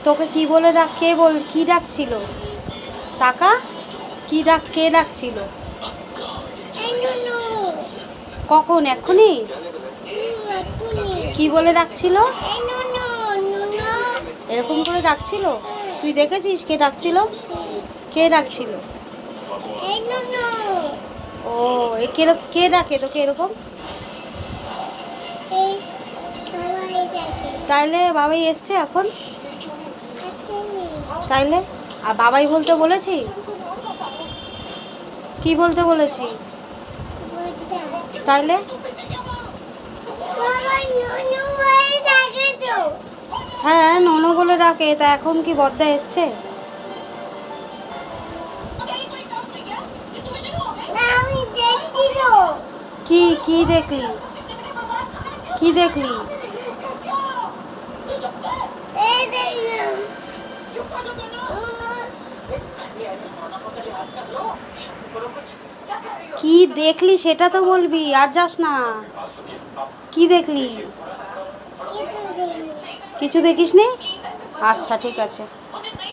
তোকে কি বলে কি ডাকছিল? টাকা কে ডাকছিল? কখন? এক্ষুনি? কি বলে ডাকছিল? এরকম করে ডাকছিল? তুই দেখেছিস কে ডাকছিল? কে ডাকছিল? ও কে ডাকে তোকে এরকম? তাইলে বাবাই এসছে এখন? তাইলে আর বাবাই বলতে বলেছি? কি বলতে বলেছি? তাইলে হ্যাঁ ননু বলে ডাকে। তা এখন কি বদ্দা এসছে? কি দেখলি? কি দেখলি? কি দেখলি সেটা তো বলবি, আর যাস না। কি দেখলি? কিছু দেখিসনি? আচ্ছা ঠিক আছে।